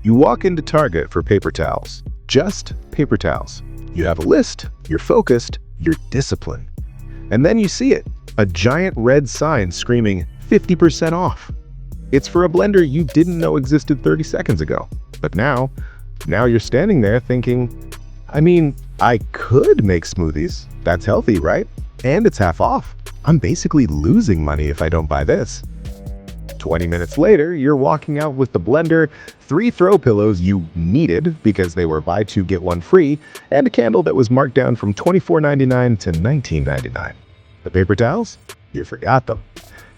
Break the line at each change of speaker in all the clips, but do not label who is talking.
You walk into Target for paper towels. Just paper towels. You have a list, you're focused, you're disciplined. And then you see it, a giant red sign screaming 50% off. It's for a blender you didn't know existed 30 seconds ago. But now you're standing there thinking, I could make smoothies. That's healthy, right? And it's half off. I'm basically losing money if I don't buy this. 20 minutes later, you're walking out with the blender, 3 throw pillows you needed because they were buy 2 get 1 free, and a candle that was marked down from $24.99 to $19.99. The paper towels? You forgot them.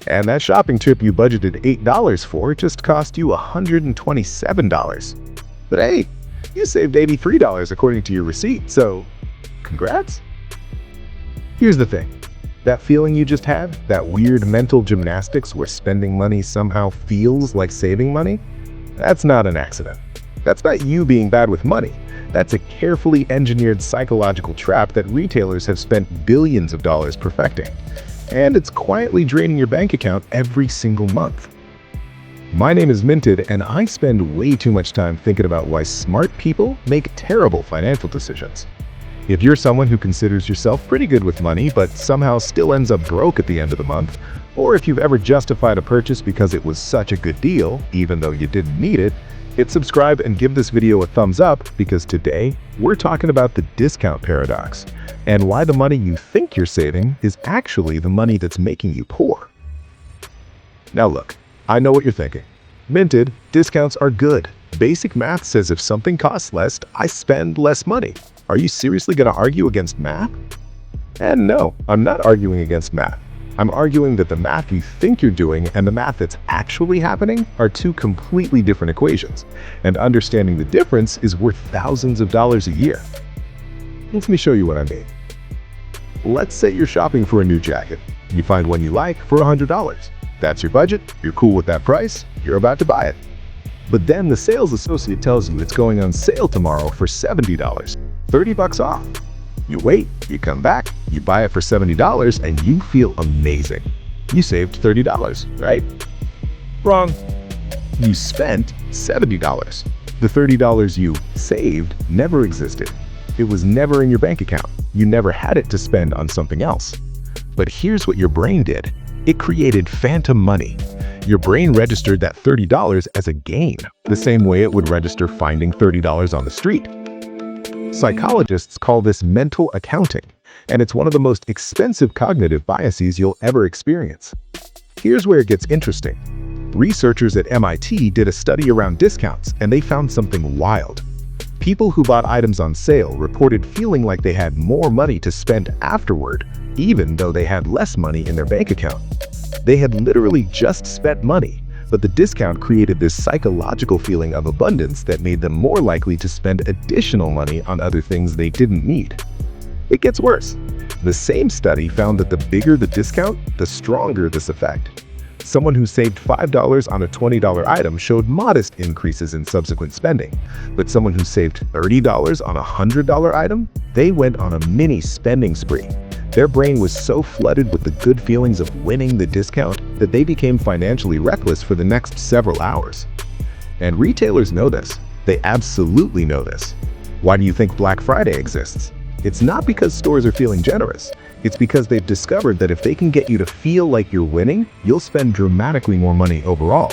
And that shopping trip you budgeted $8 for just cost you $127. But hey, you saved $83 according to your receipt, so congrats. Here's the thing. That feeling you just had, that weird mental gymnastics where spending money somehow feels like saving money, that's not an accident. That's not you being bad with money. That's a carefully engineered psychological trap that retailers have spent billions of dollars perfecting. And it's quietly draining your bank account every single month. My name is Minted, and I spend way too much time thinking about why smart people make terrible financial decisions. If you're someone who considers yourself pretty good with money but somehow still ends up broke at the end of the month, or if you've ever justified a purchase because it was such a good deal, even though you didn't need it, hit subscribe and give this video a thumbs up because today we're talking about the discount paradox and why the money you think you're saving is actually the money that's making you poor. Now look, I know what you're thinking. Minted, discounts are good. Basic math says if something costs less, I spend less money. Are you seriously going to argue against math? And no, I'm not arguing against math. I'm arguing that the math you think you're doing and the math that's actually happening are 2 completely different equations, and understanding the difference is worth thousands of dollars a year. Let me show you what I mean. Let's say you're shopping for a new jacket. You find one you like for $100. That's your budget, you're cool with that price, you're about to buy it. But then the sales associate tells you it's going on sale tomorrow for $70. $30 off. You wait, you come back, you buy it for $70, and you feel amazing. You saved $30, right? Wrong. You spent $70. The $30 you saved never existed. It was never in your bank account. You never had it to spend on something else. But here's what your brain did. It created phantom money. Your brain registered that $30 as a gain, the same way it would register finding $30 on the street. Psychologists call this mental accounting, and it's one of the most expensive cognitive biases you'll ever experience. Here's where it gets interesting. Researchers at MIT did a study around discounts, and they found something wild. People who bought items on sale reported feeling like they had more money to spend afterward, even though they had less money in their bank account. They had literally just spent money, but the discount created this psychological feeling of abundance that made them more likely to spend additional money on other things they didn't need. It gets worse. The same study found that the bigger the discount, the stronger this effect. Someone who saved $5 on a $20 item showed modest increases in subsequent spending, but someone who saved $30 on a $100 item, they went on a mini spending spree. Their brain was so flooded with the good feelings of winning the discount that they became financially reckless for the next several hours. And retailers know this. They absolutely know this. Why do you think Black Friday exists? It's not because stores are feeling generous. It's because they've discovered that if they can get you to feel like you're winning, you'll spend dramatically more money overall.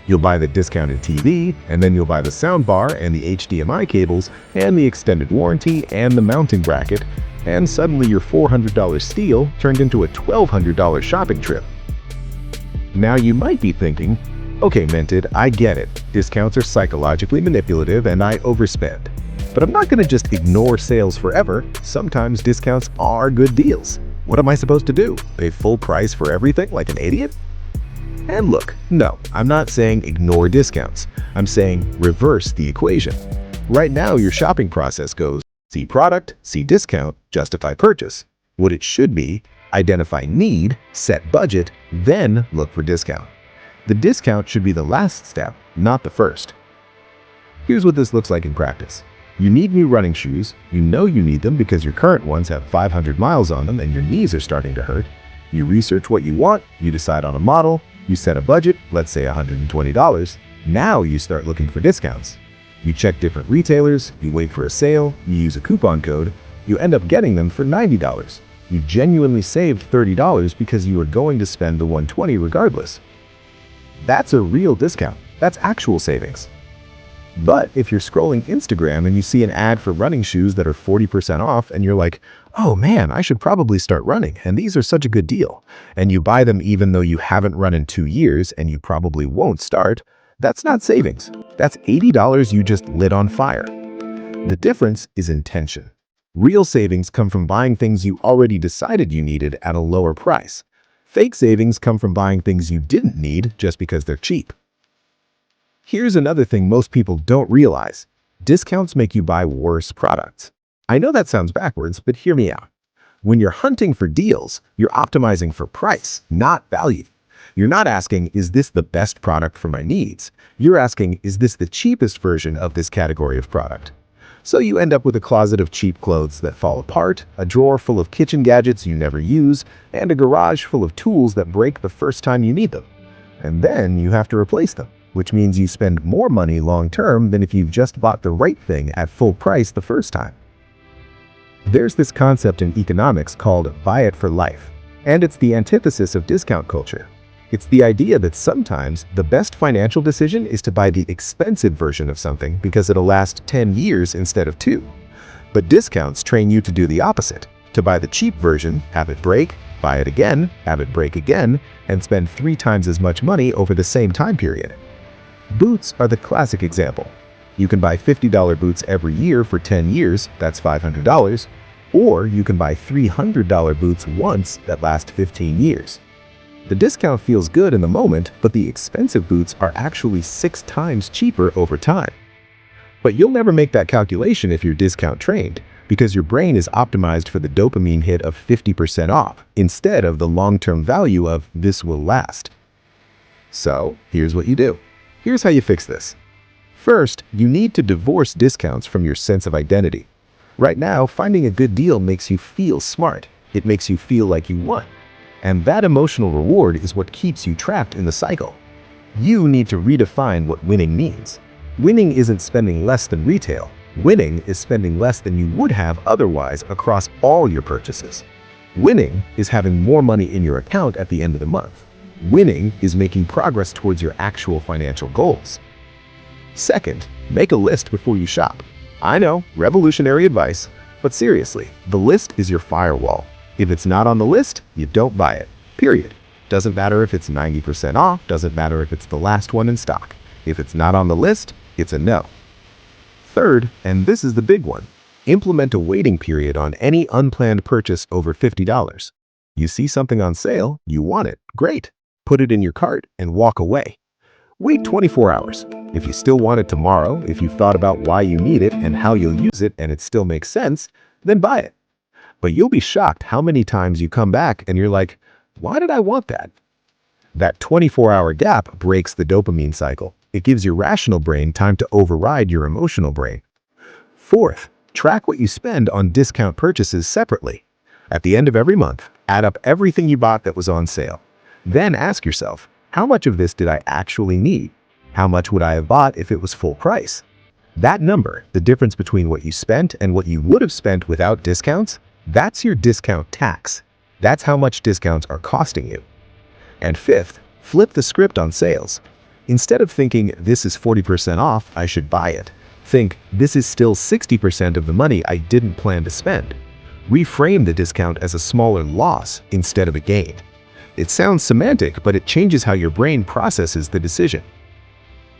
You'll buy the discounted TV, and then you'll buy the soundbar and the HDMI cables and the extended warranty and the mounting bracket, and suddenly your $400 steal turned into a $1,200 shopping trip. Now you might be thinking, okay, Minted, I get it. Discounts are psychologically manipulative and I overspend. But I'm not going to just ignore sales forever. Sometimes discounts are good deals. What am I supposed to do? Pay full price for everything like an idiot? And look, no, I'm not saying ignore discounts. I'm saying reverse the equation. Right now, your shopping process goes, see product, see discount, justify purchase. What it should be, identify need, set budget, then look for discount. The discount should be the last step, not the first. Here's what this looks like in practice. You need new running shoes. You know you need them because your current ones have 500 miles on them and your knees are starting to hurt. You research what you want, you decide on a model, you set a budget, let's say $120. Now you start looking for discounts. You check different retailers, you wait for a sale, you use a coupon code, you end up getting them for $90. You genuinely saved $30 because you were going to spend the $120 regardless. That's a real discount. That's actual savings. But if you're scrolling Instagram and you see an ad for running shoes that are 40% off and you're like, oh man, I should probably start running and these are such a good deal, and you buy them even though you haven't run in 2 years and you probably won't start, that's not savings. That's $80 you just lit on fire. The difference is intention. Real savings come from buying things you already decided you needed at a lower price. Fake savings come from buying things you didn't need just because they're cheap. Here's another thing most people don't realize. Discounts make you buy worse products. I know that sounds backwards, but hear me out. When you're hunting for deals, you're optimizing for price, not value. You're not asking, is this the best product for my needs? You're asking, is this the cheapest version of this category of product? So you end up with a closet of cheap clothes that fall apart, a drawer full of kitchen gadgets you never use, and a garage full of tools that break the first time you need them. And then you have to replace them, which means you spend more money long-term than if you've just bought the right thing at full price the first time. There's this concept in economics called buy it for life, and it's the antithesis of discount culture. It's the idea that sometimes the best financial decision is to buy the expensive version of something because it'll last 10 years instead of 2. But discounts train you to do the opposite, to buy the cheap version, have it break, buy it again, have it break again, and spend 3 times as much money over the same time period. Boots are the classic example. You can buy $50 boots every year for 10 years, that's $500, or you can buy $300 boots once that last 15 years. The discount feels good in the moment, but the expensive boots are actually 6 times cheaper over time. But you'll never make that calculation if you're discount trained, because your brain is optimized for the dopamine hit of 50% off, instead of the long-term value of this will last. So, here's what you do. Here's how you fix this. First, you need to divorce discounts from your sense of identity. Right now, finding a good deal makes you feel smart. It makes you feel like you won. And that emotional reward is what keeps you trapped in the cycle. You need to redefine what winning means. Winning isn't spending less than retail. Winning is spending less than you would have otherwise across all your purchases. Winning is having more money in your account at the end of the month. Winning is making progress towards your actual financial goals. Second, make a list before you shop. I know, revolutionary advice, but seriously, the list is your firewall. If it's not on the list, you don't buy it. Period. Doesn't matter if it's 90% off, doesn't matter if it's the last one in stock. If it's not on the list, it's a no. Third, and this is the big one, implement a waiting period on any unplanned purchase over $50. You see something on sale, you want it, great. Put it in your cart and walk away. Wait 24 hours. If you still want it tomorrow, if you've thought about why you need it and how you'll use it and it still makes sense, then buy it. But you'll be shocked how many times you come back and you're like, why did I want that? That 24-hour gap breaks the dopamine cycle. It gives your rational brain time to override your emotional brain. Fourth, track what you spend on discount purchases separately. At the end of every month, add up everything you bought that was on sale. Then ask yourself, how much of this did I actually need? How much would I have bought if it was full price? That number, the difference between what you spent and what you would have spent without discounts, that's your discount tax. That's how much discounts are costing you. And fifth, flip the script on sales. Instead of thinking, this is 40% off, I should buy it, think, this is still 60% of the money I didn't plan to spend. Reframe the discount as a smaller loss instead of a gain. It sounds semantic, but it changes how your brain processes the decision.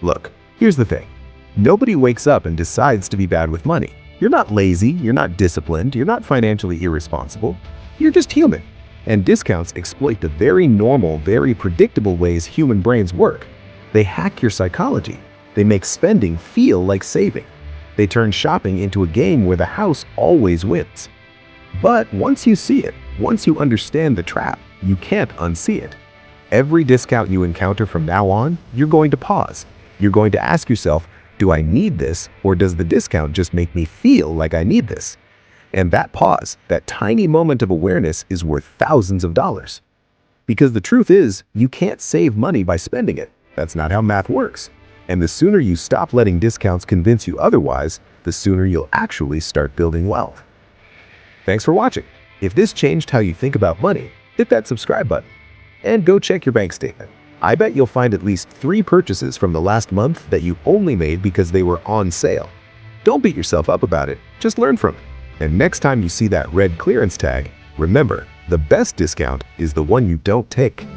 Look, here's the thing. Nobody wakes up and decides to be bad with money. You're not lazy, you're not disciplined, you're not financially irresponsible. You're just human. And discounts exploit the very normal, very predictable ways human brains work. They hack your psychology. They make spending feel like saving. They turn shopping into a game where the house always wins. But once you see it, once you understand the trap, you can't unsee it. Every discount you encounter from now on, you're going to pause. You're going to ask yourself, do I need this, or does the discount just make me feel like I need this? And that pause, that tiny moment of awareness is worth thousands of dollars. Because the truth is, you can't save money by spending it. That's not how math works. And the sooner you stop letting discounts convince you otherwise, the sooner you'll actually start building wealth. Thanks for watching. If this changed how you think about money, hit that subscribe button and go check your bank statement. I bet you'll find at least 3 purchases from the last month that you only made because they were on sale. Don't beat yourself up about it, just learn from it. And next time you see that red clearance tag, remember, the best discount is the one you don't take.